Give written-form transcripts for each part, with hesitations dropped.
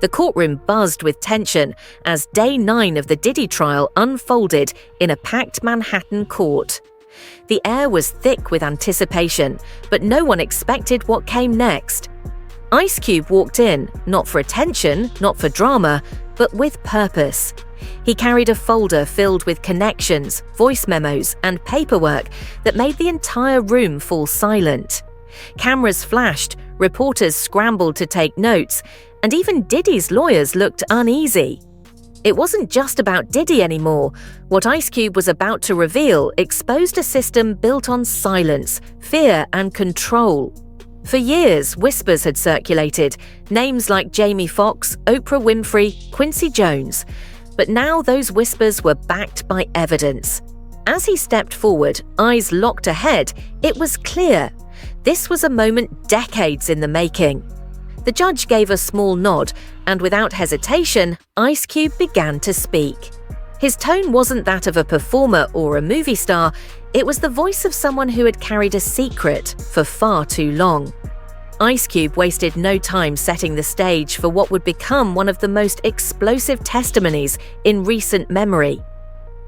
The courtroom buzzed with tension as day 9 of the Diddy trial unfolded in a packed Manhattan court. The air was thick with anticipation, but no one expected what came next. Ice Cube walked in, not for attention, not for drama, but with purpose. He carried a folder filled with connections, voice memos, and paperwork that made the entire room fall silent. Cameras flashed, reporters scrambled to take notes, and even Diddy's lawyers looked uneasy. It wasn't just about Diddy anymore. What Ice Cube was about to reveal exposed a system built on silence, fear, and control. For years, whispers had circulated, names like Jamie Foxx, Oprah Winfrey, Quincy Jones. But now those whispers were backed by evidence. As he stepped forward, eyes locked ahead, it was clear. This was a moment decades in the making. The judge gave a small nod, and without hesitation, Ice Cube began to speak. His tone wasn't that of a performer or a movie star, it was the voice of someone who had carried a secret for far too long. Ice Cube wasted no time setting the stage for what would become one of the most explosive testimonies in recent memory.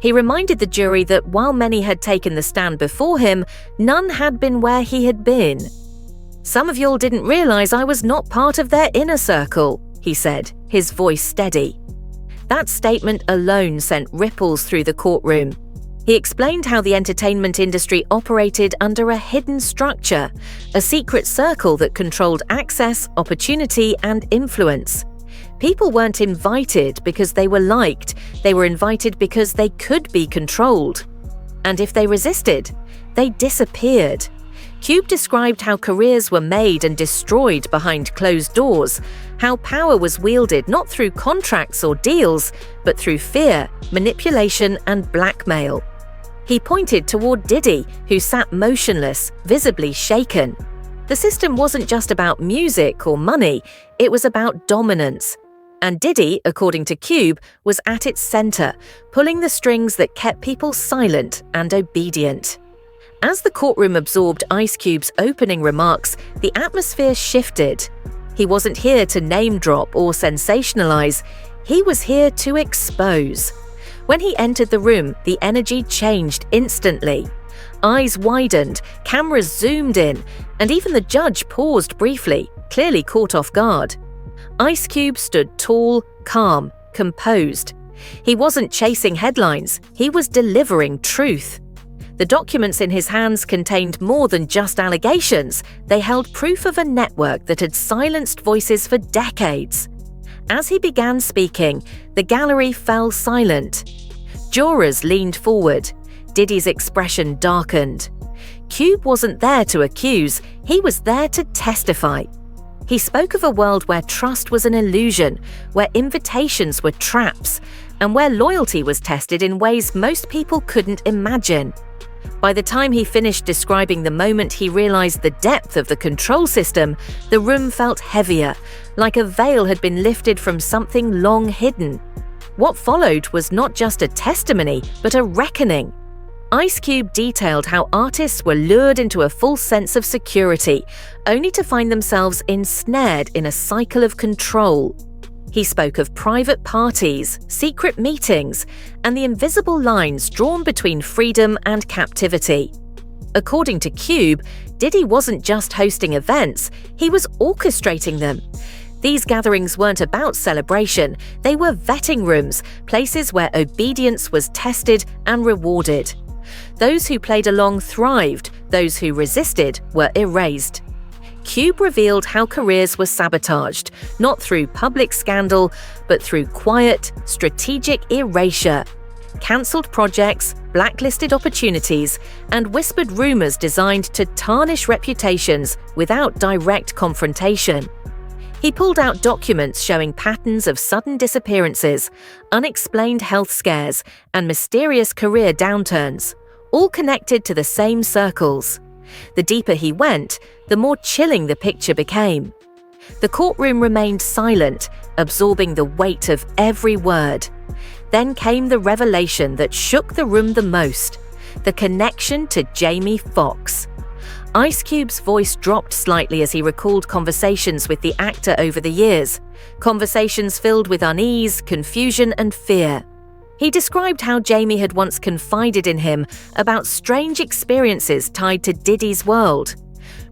He reminded the jury that while many had taken the stand before him, none had been where he had been. "Some of y'all didn't realize I was not part of their inner circle," he said, his voice steady. That statement alone sent ripples through the courtroom. He explained how the entertainment industry operated under a hidden structure, a secret circle that controlled access, opportunity, and influence. People weren't invited because they were liked, they were invited because they could be controlled. And if they resisted, they disappeared. Cube described how careers were made and destroyed behind closed doors, how power was wielded not through contracts or deals, but through fear, manipulation, and blackmail. He pointed toward Diddy, who sat motionless, visibly shaken. The system wasn't just about music or money, it was about dominance. And Diddy, according to Cube, was at its center, pulling the strings that kept people silent and obedient. As the courtroom absorbed Ice Cube's opening remarks, the atmosphere shifted. He wasn't here to name drop or sensationalize, he was here to expose. When he entered the room, the energy changed instantly. Eyes widened, cameras zoomed in, and even the judge paused briefly, clearly caught off guard. Ice Cube stood tall, calm, composed. He wasn't chasing headlines, he was delivering truth. The documents in his hands contained more than just allegations. They held proof of a network that had silenced voices for decades. As he began speaking, the gallery fell silent. Jurors leaned forward. Diddy's expression darkened. Cube wasn't there to accuse, he was there to testify. He spoke of a world where trust was an illusion, where invitations were traps, and where loyalty was tested in ways most people couldn't imagine. By the time he finished describing the moment he realized the depth of the control system, the room felt heavier, like a veil had been lifted from something long hidden. What followed was not just a testimony, but a reckoning. Ice Cube detailed how artists were lured into a false sense of security, only to find themselves ensnared in a cycle of control. He spoke of private parties, secret meetings, and the invisible lines drawn between freedom and captivity. According to Cube, Diddy wasn't just hosting events, he was orchestrating them. These gatherings weren't about celebration, they were vetting rooms, places where obedience was tested and rewarded. Those who played along thrived, those who resisted were erased. Cube revealed how careers were sabotaged, not through public scandal, but through quiet, strategic erasure. Cancelled projects, blacklisted opportunities, and whispered rumors designed to tarnish reputations without direct confrontation. He pulled out documents showing patterns of sudden disappearances, unexplained health scares, and mysterious career downturns, all connected to the same circles. The deeper he went, the more chilling the picture became. The courtroom remained silent, absorbing the weight of every word. Then came the revelation that shook the room the most: the connection to Jamie Foxx. Ice Cube's voice dropped slightly as he recalled conversations with the actor over the years, conversations filled with unease, confusion, and fear. He described how Jamie had once confided in him about strange experiences tied to Diddy's world.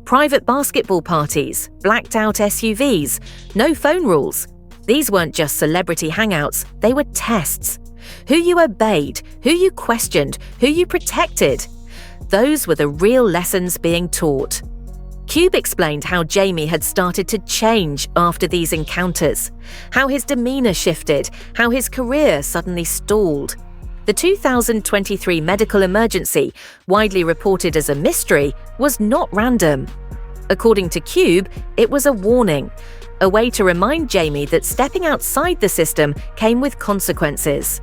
Private basketball parties, blacked-out SUVs, no phone rules. These weren't just celebrity hangouts, they were tests. Who you obeyed, who you questioned, who you protected. Those were the real lessons being taught. Cube explained how Jamie had started to change after these encounters, how his demeanor shifted, how his career suddenly stalled. The 2023 medical emergency, widely reported as a mystery, was not random. According to Cube, it was a warning, a way to remind Jamie that stepping outside the system came with consequences.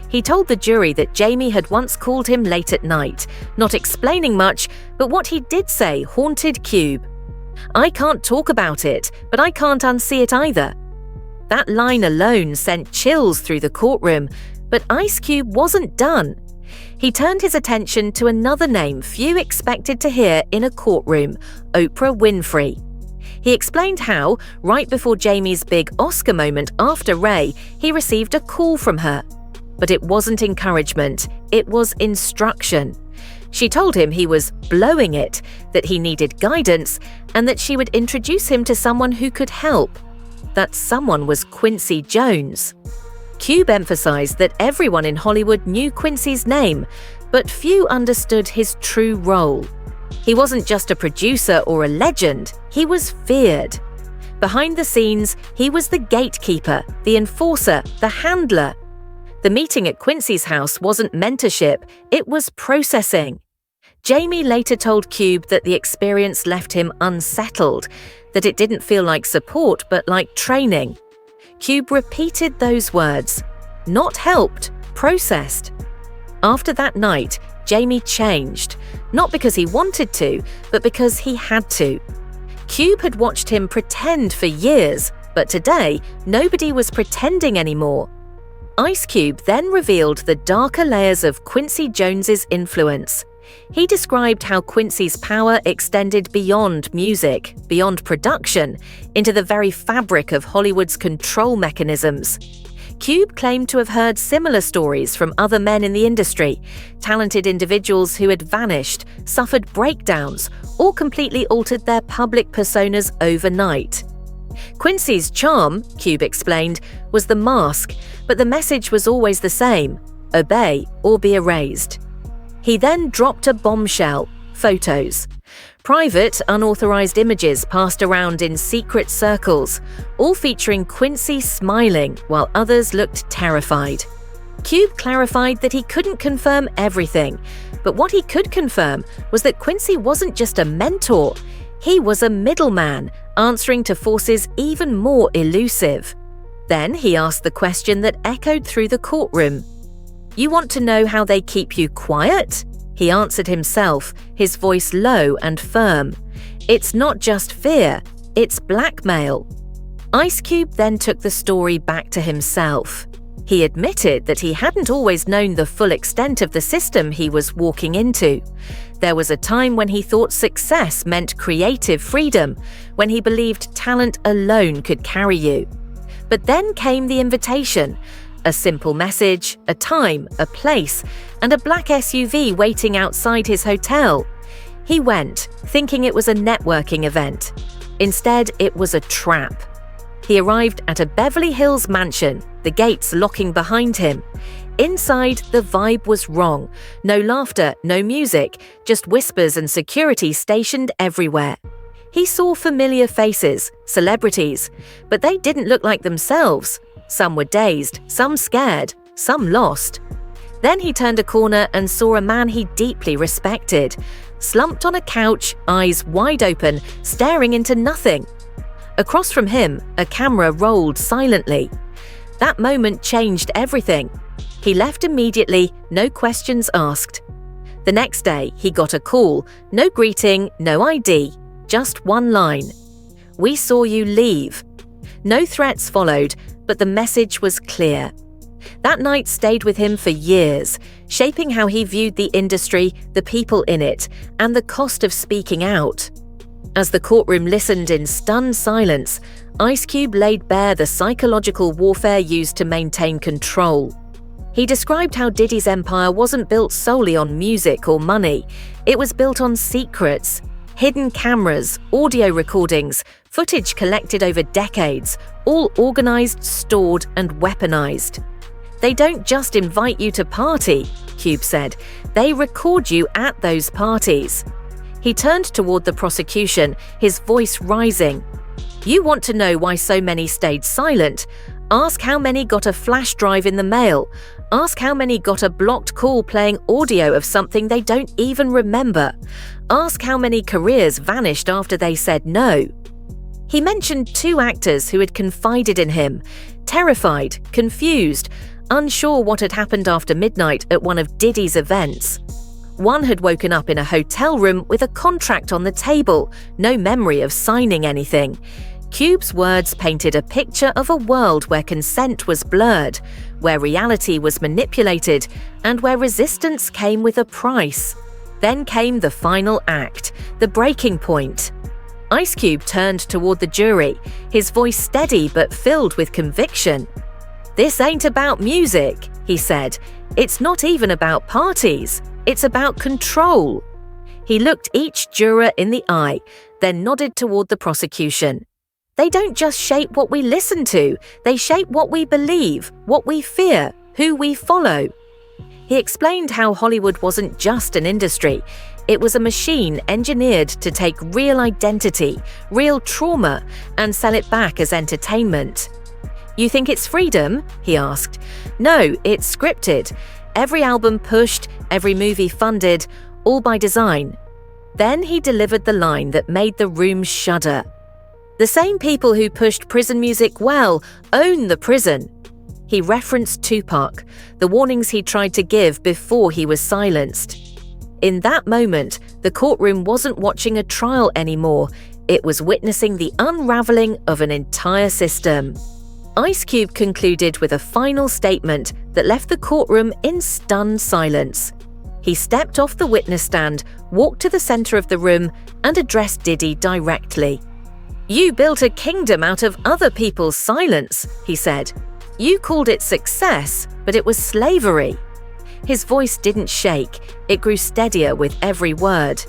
He told the jury that Jamie had once called him late at night, not explaining much, but what he did say haunted Cube. "I can't talk about it, but I can't unsee it either." That line alone sent chills through the courtroom, but Ice Cube wasn't done. He turned his attention to another name few expected to hear in a courtroom, Oprah Winfrey. He explained how, right before Jamie's big Oscar moment after Ray, he received a call from her. But it wasn't encouragement, it was instruction. She told him he was blowing it, that he needed guidance, and that she would introduce him to someone who could help. That someone was Quincy Jones. Cube emphasized that everyone in Hollywood knew Quincy's name, but few understood his true role. He wasn't just a producer or a legend, he was feared. Behind the scenes, he was the gatekeeper, the enforcer, the handler. The meeting at Quincy's house wasn't mentorship, it was processing. Jamie later told Cube that the experience left him unsettled, that it didn't feel like support but like training. Cube repeated those words. Not helped, processed. After that night, Jamie changed, not because he wanted to, but because he had to. Cube had watched him pretend for years, but today, nobody was pretending anymore. Ice Cube then revealed the darker layers of Quincy Jones's influence. He described how Quincy's power extended beyond music, beyond production, into the very fabric of Hollywood's control mechanisms. Cube claimed to have heard similar stories from other men in the industry, talented individuals who had vanished, suffered breakdowns, or completely altered their public personas overnight. Quincy's charm, Cube explained, was the mask, but the message was always the same: obey or be erased. He then dropped a bombshell: photos. Private, unauthorized images passed around in secret circles, all featuring Quincy smiling while others looked terrified. Cube clarified that he couldn't confirm everything, but what he could confirm was that Quincy wasn't just a mentor, he was a middleman, answering to forces even more elusive. Then he asked the question that echoed through the courtroom. "You want to know how they keep you quiet?" He answered himself, his voice low and firm. "It's not just fear, it's blackmail." Ice Cube then took the story back to himself. He admitted that he hadn't always known the full extent of the system he was walking into. There was a time when he thought success meant creative freedom, when he believed talent alone could carry you. But then came the invitation. A simple message, a time, a place, and a black SUV waiting outside his hotel. He went, thinking it was a networking event. Instead, it was a trap. He arrived at a Beverly Hills mansion, the gates locking behind him. Inside, the vibe was wrong. No laughter, no music, just whispers and security stationed everywhere. He saw familiar faces, celebrities, but they didn't look like themselves. Some were dazed, some scared, some lost. Then he turned a corner and saw a man he deeply respected, slumped on a couch, eyes wide open, staring into nothing. Across from him, a camera rolled silently. That moment changed everything. He left immediately, no questions asked. The next day, he got a call, no greeting, no ID, just one line. "We saw you leave." No threats followed, but the message was clear. That night stayed with him for years, shaping how he viewed the industry, the people in it, and the cost of speaking out. As the courtroom listened in stunned silence, Ice Cube laid bare the psychological warfare used to maintain control. He described how Diddy's empire wasn't built solely on music or money. It was built on secrets, hidden cameras, audio recordings, footage collected over decades, all organized, stored, and weaponized. They don't just invite you to party, Cube said. They record you at those parties. He turned toward the prosecution, his voice rising. You want to know why so many stayed silent? Ask how many got a flash drive in the mail. Ask how many got a blocked call playing audio of something they don't even remember. Ask how many careers vanished after they said no. He mentioned 2 actors who had confided in him, terrified, confused, unsure what had happened after midnight at one of Diddy's events. One had woken up in a hotel room with a contract on the table, no memory of signing anything. Cube's words painted a picture of a world where consent was blurred, where reality was manipulated, and where resistance came with a price. Then came the final act, the breaking point. Ice Cube turned toward the jury, his voice steady but filled with conviction. This ain't about music, he said. It's not even about parties. It's about control. He looked each juror in the eye, then nodded toward the prosecution. They don't just shape what we listen to, they shape what we believe, what we fear, who we follow. He explained how Hollywood wasn't just an industry. It was a machine engineered to take real identity, real trauma, and sell it back as entertainment. You think it's freedom? He asked. No, it's scripted. Every album pushed, every movie funded, all by design. Then he delivered the line that made the room shudder. The same people who pushed prison music well own the prison. He referenced Tupac, the warnings he tried to give before he was silenced. In that moment, the courtroom wasn't watching a trial anymore. It was witnessing the unraveling of an entire system. Ice Cube concluded with a final statement that left the courtroom in stunned silence. He stepped off the witness stand, walked to the center of the room, and addressed Diddy directly. You built a kingdom out of other people's silence, he said. You called it success, but it was slavery. His voice didn't shake, it grew steadier with every word.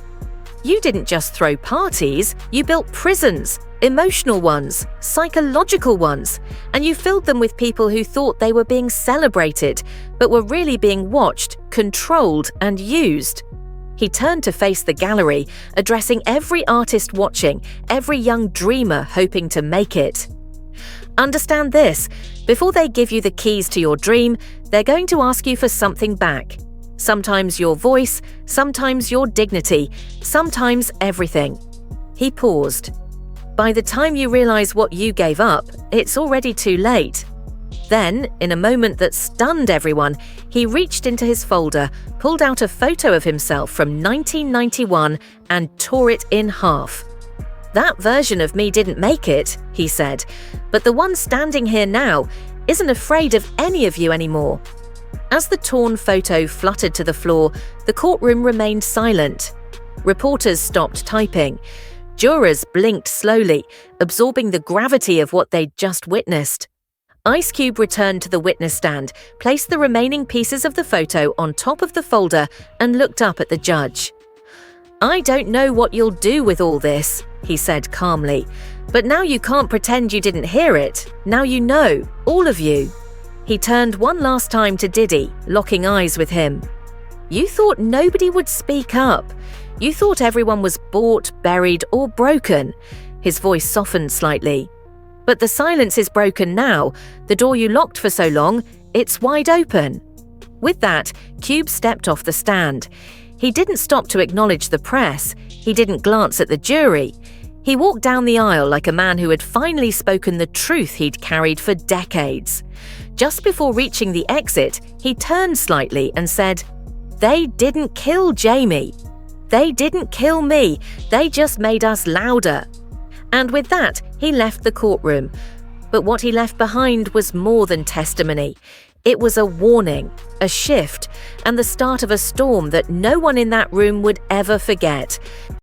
You didn't just throw parties, you built prisons, emotional ones, psychological ones, and you filled them with people who thought they were being celebrated, but were really being watched, controlled, and used. He turned to face the gallery, addressing every artist watching, every young dreamer hoping to make it. Understand this, before they give you the keys to your dream, they're going to ask you for something back. Sometimes your voice, sometimes your dignity, sometimes everything. He paused. By the time you realize what you gave up, it's already too late. Then, in a moment that stunned everyone, he reached into his folder, pulled out a photo of himself from 1991 and tore it in half. That version of me didn't make it, he said, but the one standing here now isn't afraid of any of you anymore. As the torn photo fluttered to the floor, the courtroom remained silent. Reporters stopped typing. Jurors blinked slowly, absorbing the gravity of what they'd just witnessed. Ice Cube returned to the witness stand, placed the remaining pieces of the photo on top of the folder, and looked up at the judge. I don't know what you'll do with all this, he said calmly, but now you can't pretend you didn't hear it. Now you know, all of you. He turned one last time to Diddy, locking eyes with him. You thought nobody would speak up. You thought everyone was bought, buried, or broken. His voice softened slightly. But the silence is broken now. The door you locked for so long, it's wide open. With that, Cube stepped off the stand. He didn't stop to acknowledge the press. He didn't glance at the jury. He walked down the aisle like a man who had finally spoken the truth he'd carried for decades. Just before reaching the exit, he turned slightly and said, They didn't kill Jamie. They didn't kill me. They just made us louder. And with that, he left the courtroom. But what he left behind was more than testimony. It was a warning, a shift, and the start of a storm that no one in that room would ever forget.